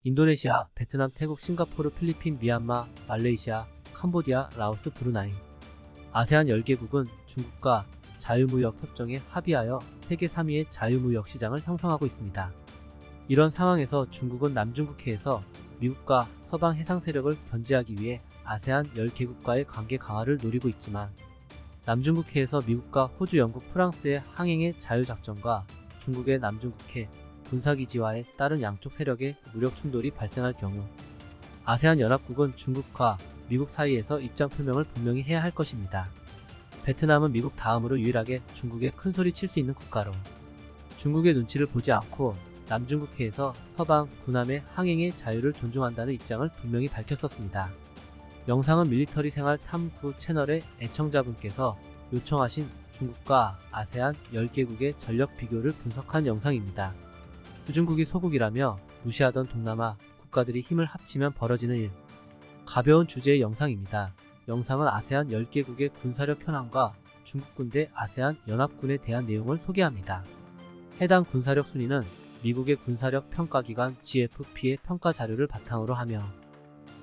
인도네시아, 베트남, 태국, 싱가포르, 필리핀, 미얀마, 말레이시아, 캄보디아, 라오스, 브루나이. 아세안 10개국은 중국과 자유무역 협정에 합의하여 세계 3위의 자유무역 시장을 형성하고 있습니다. 이런 상황에서 중국은 남중국해에서 미국과 서방 해상 세력을 견제하기 위해 아세안 10개국과의 관계 강화를 노리고 있지만, 남중국해에서 미국과 호주, 영국, 프랑스의 항행의 자유작전과 중국의 남중국해 군사기지화에 따른 양쪽 세력의 무력 충돌이 발생할 경우 아세안 연합국은 중국과 미국 사이에서 입장 표명을 분명히 해야 할 것입니다. 베트남은 미국 다음으로 유일하게 중국에 큰소리 칠 수 있는 국가로 중국의 눈치를 보지 않고 남중국해에서 서방 군함의 항행의 자유를 존중한다는 입장을 분명히 밝혔었습니다. 영상은 밀리터리 생활 탐구 채널의 애청자분께서 요청하신 중국과 아세안 10개국의 전력 비교를 분석한 영상입니다. 후중국이 소국이라며 무시하던 동남아 국가들이 힘을 합치면 벌어지는 일. 가벼운 주제의 영상입니다. 영상은 아세안 10개국의 군사력 현황과 중국 군대 아세안 연합군에 대한 내용을 소개합니다. 해당 군사력 순위는 미국의 군사력 평가기관 GFP의 평가 자료를 바탕으로 하며,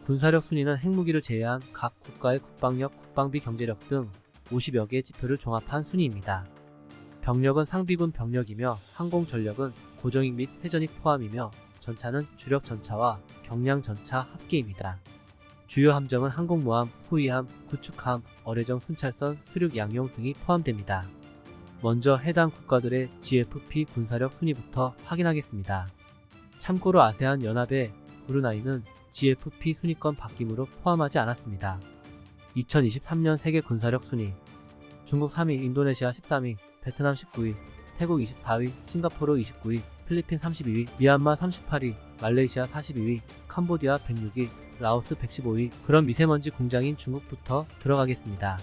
군사력 순위는 핵무기를 제외한 각 국가의 국방력, 국방비, 경제력 등 50여 개의 지표를 종합한 순위입니다. 병력은 상비군 병력이며 항공전력은 고정익 및 회전익 포함이며 전차는 주력 전차와 경량 전차 합계입니다. 주요 함정은 항공모함, 호위함, 구축함, 어뢰정, 순찰선, 수륙 양용 등이 포함됩니다. 먼저 해당 국가들의 GFP 군사력 순위부터 확인하겠습니다. 참고로 아세안 연합의 브루나이는 GFP 순위권 바뀜으로 포함하지 않았습니다. 2023년 세계 군사력 순위. 중국 3위, 인도네시아 13위, 베트남 19위, 태국 24위, 싱가포르 29위, 필리핀 32위, 미얀마 38위, 말레이시아 42위, 캄보디아 106위, 라오스 115위. 그럼 미세먼지 공장인 중국부터 들어가겠습니다.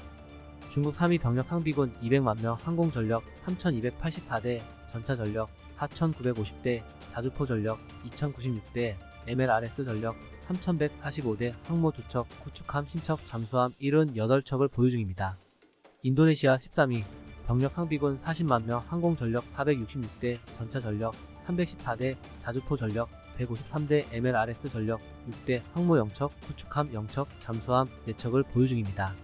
중국 3위 병력 상비군 200만 명, 항공전력 3284대, 전차전력 4950대, 자주포 전력 2096대, MLRS 전력 3145대, 항모 두척, 구축함, 신척, 잠수함 78척을 보유 중입니다. 인도네시아 13위, 병력 상비군 40만 명, 항공전력 466대, 전차전력 314대, 자주포 전력 153대, MLRS 전력 6대, 항모 0척, 구축함 0척, 잠수함 4척을 보유 중입니다.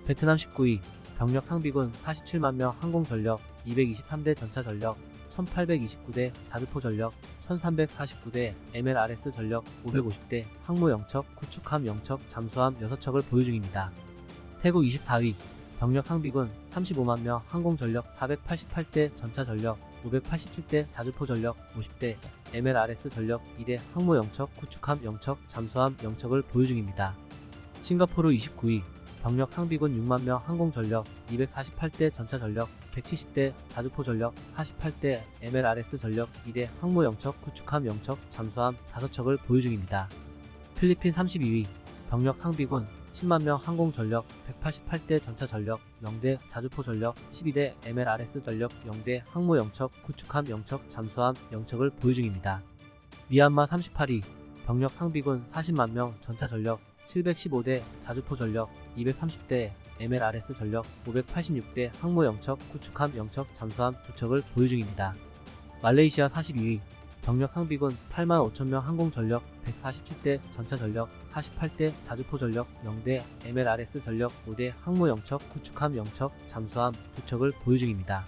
베트남 19위, 병력 상비군 47만 명, 항공전력 223대, 전차전력 1829대, 자주포 전력 1349대, MLRS 전력 550대, 항모 0척, 구축함 0척, 잠수함 6척을 보유 중입니다. 태국 24위, 병력 상비군 35만 명, 항공전력 488대, 전차전력 587대, 자주포 전력 50대, MLRS 전력 2대, 항모 0척, 구축함 0척, 잠수함 0척을 보유 중입니다. 싱가포르 29위, 병력 상비군 6만 명, 항공전력 248대, 전차전력 170대, 자주포 전력 48대, MLRS 전력 2대, 항모 0척, 구축함 0척, 잠수함 5척을 보유 중입니다. 필리핀 32위, 병력 상비군 10만 명, 항공전력 188대, 전차전력 0대, 자주포 전력 12대, MLRS 전력 0대, 항모 0척, 구축함 0척, 잠수함 0척을 보유 중입니다. 미얀마 38위, 병력 상비군 40만 명, 전차전력 715대, 자주포 전력 230대, MLRS 전력 586대, 항모 0척, 구축함 0척, 잠수함 2척을 보유 중입니다. 말레이시아 42위, 병력 상비군 8만 5천 명, 항공전력 147대, 전차전력 48대, 자주포 전력 0대, MLRS 전력 5대, 항모 0척, 구축함 0척, 잠수함 2척을 보유 중입니다.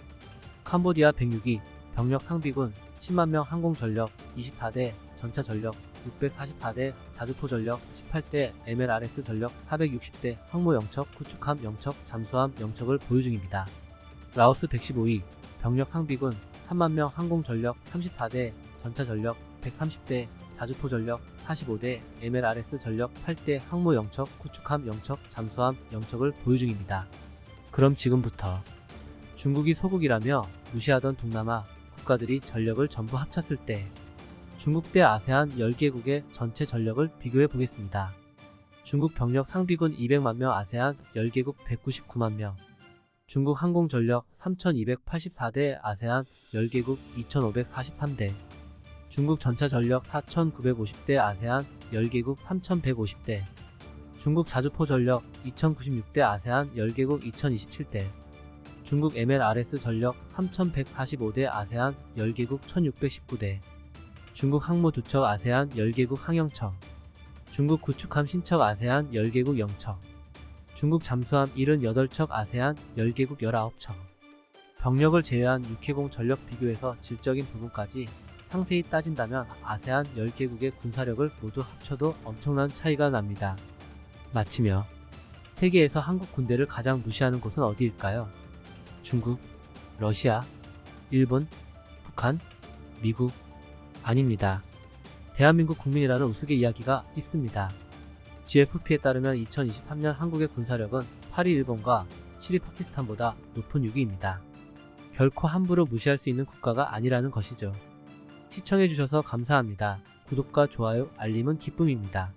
캄보디아 106위, 병력 상비군 10만 명, 항공전력 24대, 전차전력 644대, 자주포 전력 18대, MLRS 전력 460대, 항모 0척, 구축함 0척, 잠수함 0척을 보유 중입니다. 라오스 115위, 병력 상비군 3만 명, 항공전력 34대, 전차전력 130대, 자주포 전력 45대, MLRS 전력 8대, 항모 0척, 구축함 0척, 잠수함 0척을 보유 중입니다. 그럼 지금부터 중국이 소국이라며 무시하던 동남아 국가들이 전력을 전부 합쳤을 때 중국 대 아세안 10개국의 전체 전력을 비교해 보겠습니다. 중국 병력 상비군 200만 명, 아세안 10개국 199만 명. 중국 항공전력 3284대, 아세안 10개국 2543대. 중국 전차전력 4950대, 아세안 10개국 3150대. 중국 자주포 전력 2096대, 아세안 10개국 2027대. 중국 MLRS 전력 3145대, 아세안 10개국 1619대. 중국 항모 2척 아세안 10개국 항영청, 중국 구축함 신척 아세안 10개국 영청, 중국 잠수함 78척 아세안 10개국 19척. 병력을 제외한 육해공 전력 비교에서 질적인 부분까지 상세히 따진다면 아세안 10개국의 군사력을 모두 합쳐도 엄청난 차이가 납니다. 마치며 세계에서 한국 군대를 가장 무시하는 곳은 어디일까요? 중국, 러시아, 일본, 북한, 미국? 아닙니다. 대한민국 국민이라는 우스개 이야기가 있습니다. GFP에 따르면 2023년 한국의 군사력은 8위 일본과 7위 파키스탄보다 높은 6위입니다. 결코 함부로 무시할 수 있는 국가가 아니라는 것이죠. 시청해주셔서 감사합니다. 구독과 좋아요, 알림은 기쁨입니다.